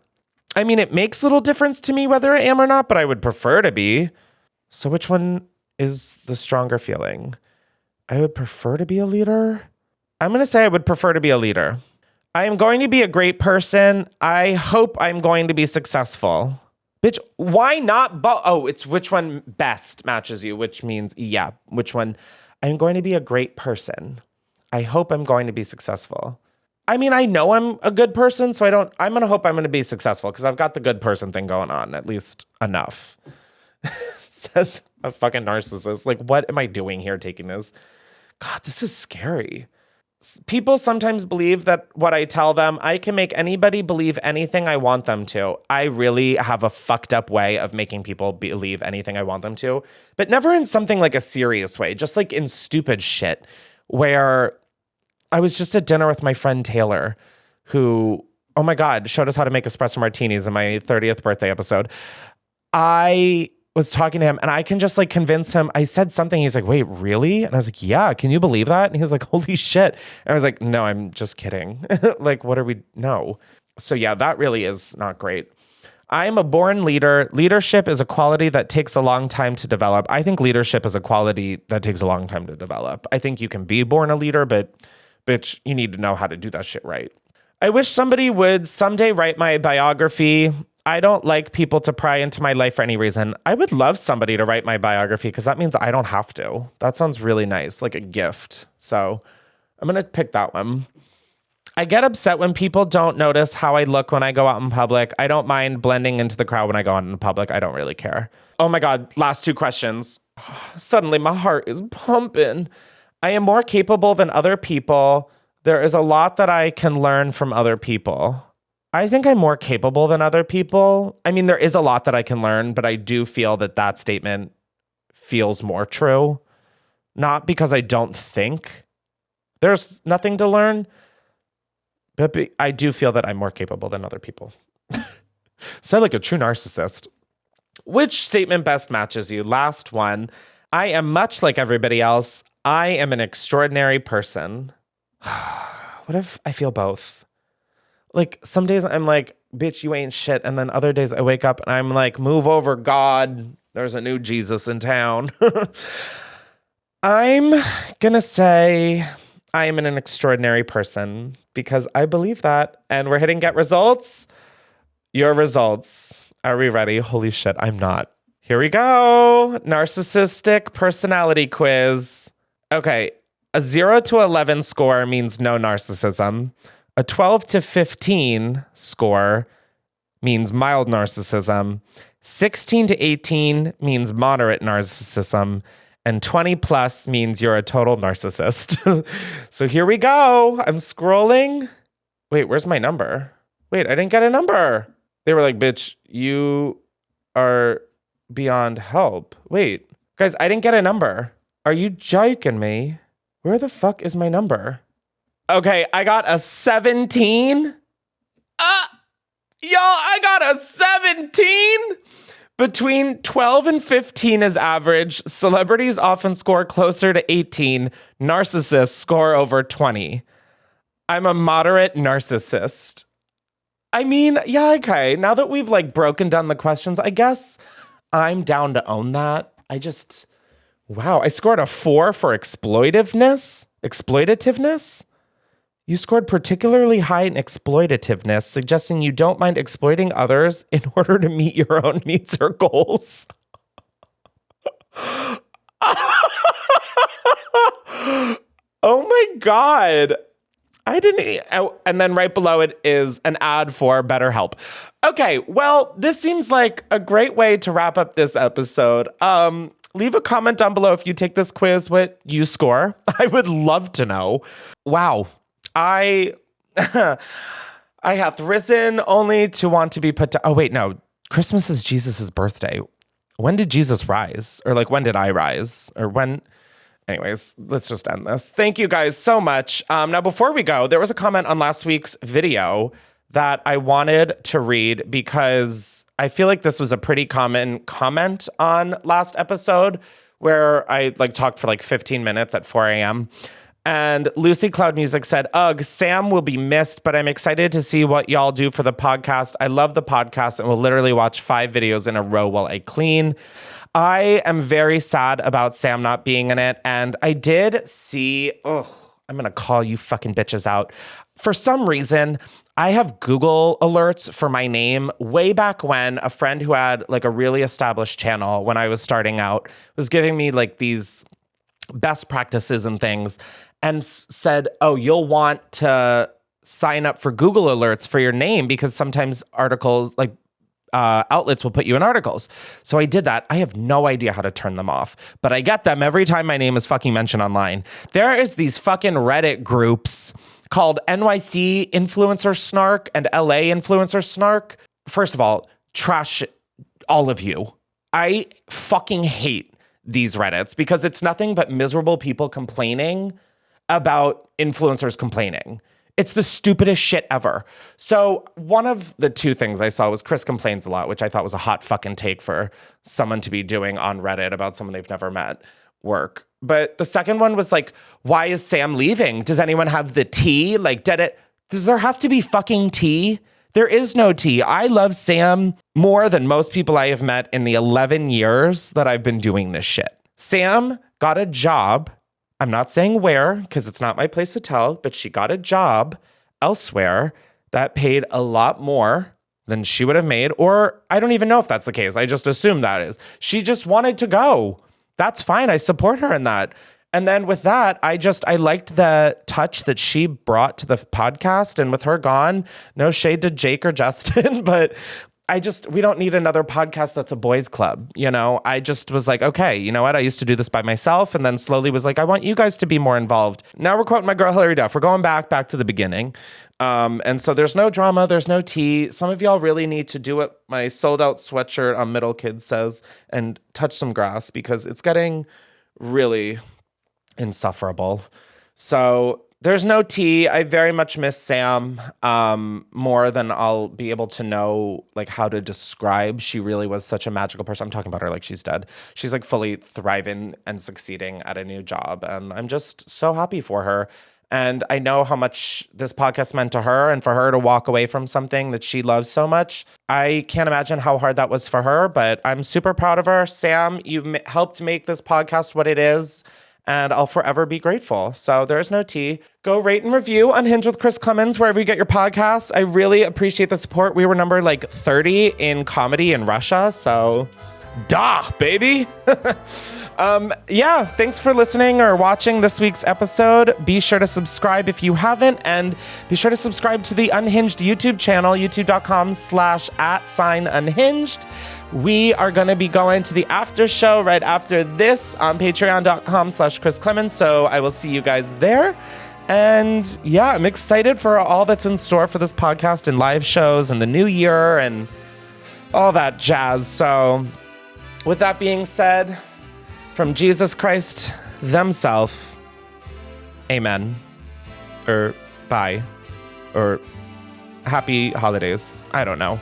I mean, it makes little difference to me whether I am or not, but I would prefer to be. So which one is the stronger feeling? I would prefer to be a leader. I'm going to say I would prefer to be a leader. I am going to be a great person. I hope I'm going to be successful. Bitch, why not? It's which one best matches you, which means, yeah, which one? I'm going to be a great person. I hope I'm going to be successful. I mean, I know I'm a good person, so I'm going to hope I'm going to be successful because I've got the good person thing going on, at least enough. says a fucking narcissist. Like, what am I doing here taking this? God, this is scary. People sometimes believe that what I tell them, I can make anybody believe anything I want them to. I really have a fucked up way of making people believe anything I want them to, but never in something like a serious way, just like in stupid shit, where I was just at dinner with my friend Taylor, who, oh my God, showed us how to make espresso martinis in my 30th birthday episode. I was talking to him and I can just like convince him. I said something. He's like, wait, really? And I was like, yeah, can you believe that? And he was like, holy shit. And I was like, no, I'm just kidding. Like, what are we? No. So yeah, that really is not great. I am a born leader. Leadership is a quality that takes a long time to develop. I think leadership is a quality that takes a long time to develop. I think you can be born a leader, but bitch, you need to know how to do that shit right. I wish somebody would someday write my biography. I don't like people to pry into my life for any reason. I would love somebody to write my biography because that means I don't have to. That sounds really nice, like a gift. So I'm going to pick that one. I get upset when people don't notice how I look when I go out in public. I don't mind blending into the crowd when I go out in public. I don't really care. Oh my God, last two questions. Suddenly my heart is pumping. I am more capable than other people. There is a lot that I can learn from other people. I think I'm more capable than other people. I mean, there is a lot that I can learn, but I do feel that that statement feels more true. Not because I don't think there's nothing to learn, but I do feel that I'm more capable than other people. Sound like a true narcissist. Which statement best matches you? Last one. I am much like everybody else. I am an extraordinary person. What if I feel both? Like, some days I'm like, bitch, you ain't shit. And then other days I wake up and I'm like, move over, God. There's a new Jesus in town. I'm gonna say I am an extraordinary person because I believe that. And we're hitting get results. Your results. Are we ready? Holy shit, I'm not. Here we go. Narcissistic personality quiz. Okay, a 0 to 11 score means no narcissism. A 12 to 15 score means mild narcissism. 16 to 18 means moderate narcissism. And 20 plus means you're a total narcissist. So here we go. I'm scrolling. Wait, where's my number? Wait, I didn't get a number. They were like, bitch, you are beyond help. Wait, guys, I didn't get a number. Are you joking me? Where the fuck is my number? Okay, I got a 17. Y'all, I got a 17. Between 12 and 15 is average. Celebrities often score closer to 18. Narcissists score over 20. I'm a moderate narcissist. I mean, yeah, okay. Now that we've like broken down the questions, I guess I'm down to own that. Wow, I scored a 4 for exploitativeness. You scored particularly high in exploitativeness, suggesting you don't mind exploiting others in order to meet your own needs or goals. Oh my God. And then right below it is an ad for BetterHelp. Okay, well, this seems like a great way to wrap up this episode. Leave a comment down below if you take this quiz, what you score. I would love to know. Wow. I hath risen only to want to be put to. Oh, wait, no. Christmas is Jesus's birthday. When did Jesus rise? Or like, when did I rise? Or when? Anyways, let's just end this. Thank you guys so much. Now, before we go, there was a comment on last week's video that I wanted to read because I feel like this was a pretty common comment on last episode where I like talked for like 15 minutes at 4 a.m. And Lucy Cloud Music said, ugh, Sam will be missed, but I'm excited to see what y'all do for the podcast. I love the podcast and will literally watch 5 videos in a row while I clean. I am very sad about Sam not being in it. And I did see, I'm going to call you fucking bitches out. For some reason, I have Google alerts for my name way back when a friend who had like a really established channel when I was starting out was giving me like these best practices and things and said, oh, you'll want to sign up for Google alerts for your name because sometimes articles like outlets will put you in articles. So I did that. I have no idea how to turn them off, but I get them every time my name is fucking mentioned online. There is these fucking Reddit groups called NYC Influencer Snark and LA Influencer Snark. First of all, trash all of you. I fucking hate these Reddits because it's nothing but miserable people complaining about influencers complaining. It's the stupidest shit ever. So one of the two things I saw was Chris complains a lot, which I thought was a hot fucking take for someone to be doing on Reddit about someone they've never met work. But the second one was like, why is Sam leaving? Does anyone have the tea? Like, does there have to be fucking tea? There is no tea. I love Sam more than most people I have met in the 11 years that I've been doing this shit. Sam got a job. I'm not saying where, because it's not my place to tell, but she got a job elsewhere that paid a lot more than she would have made, or I don't even know if that's the case. I just assume that is. She just wanted to go. That's fine. I support her in that. And then with that, I liked the touch that she brought to the podcast, and with her gone, no shade to Jake or Justin, but we don't need another podcast that's a boys club. You know, I just was like, okay, you know what? I used to do this by myself, and then slowly was like, I want you guys to be more involved. Now we're quoting my girl, Hilary Duff. We're going back to the beginning. And so there's no drama. There's no tea. Some of y'all really need to do what my sold out sweatshirt on Middle Kids says and touch some grass, because it's getting really insufferable. So there's no tea. I very much miss Sam more than I'll be able to know like how to describe. She really was such a magical person. I'm talking about her like she's dead. She's like fully thriving and succeeding at a new job. And I'm just so happy for her. And I know how much this podcast meant to her, and for her to walk away from something that she loves so much. I can't imagine how hard that was for her, but I'm super proud of her. Sam, you helped make this podcast what it is, and I'll forever be grateful. So there's no tea. Go rate and review Unhinged with Chris Klemens wherever you get your podcasts. I really appreciate the support. We were number like 30 in comedy in Russia. So, baby. Yeah, thanks for listening or watching this week's episode. Be sure to subscribe if you haven't, and be sure to subscribe to the Unhinged YouTube channel, youtube.com/@unhinged. We are going to be going to the after show right after this on patreon.com/Chris Klemens. So I will see you guys there. And yeah, I'm excited for all that's in store for this podcast and live shows and the new year and all that jazz. So with that being said, from Jesus Christ themself, amen, or bye, or happy holidays. I don't know.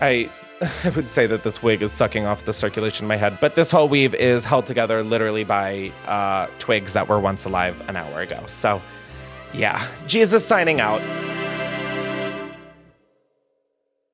I would say that this wig is sucking off the circulation in my head, but this whole weave is held together literally by twigs that were once alive an hour ago. So yeah, Jesus signing out.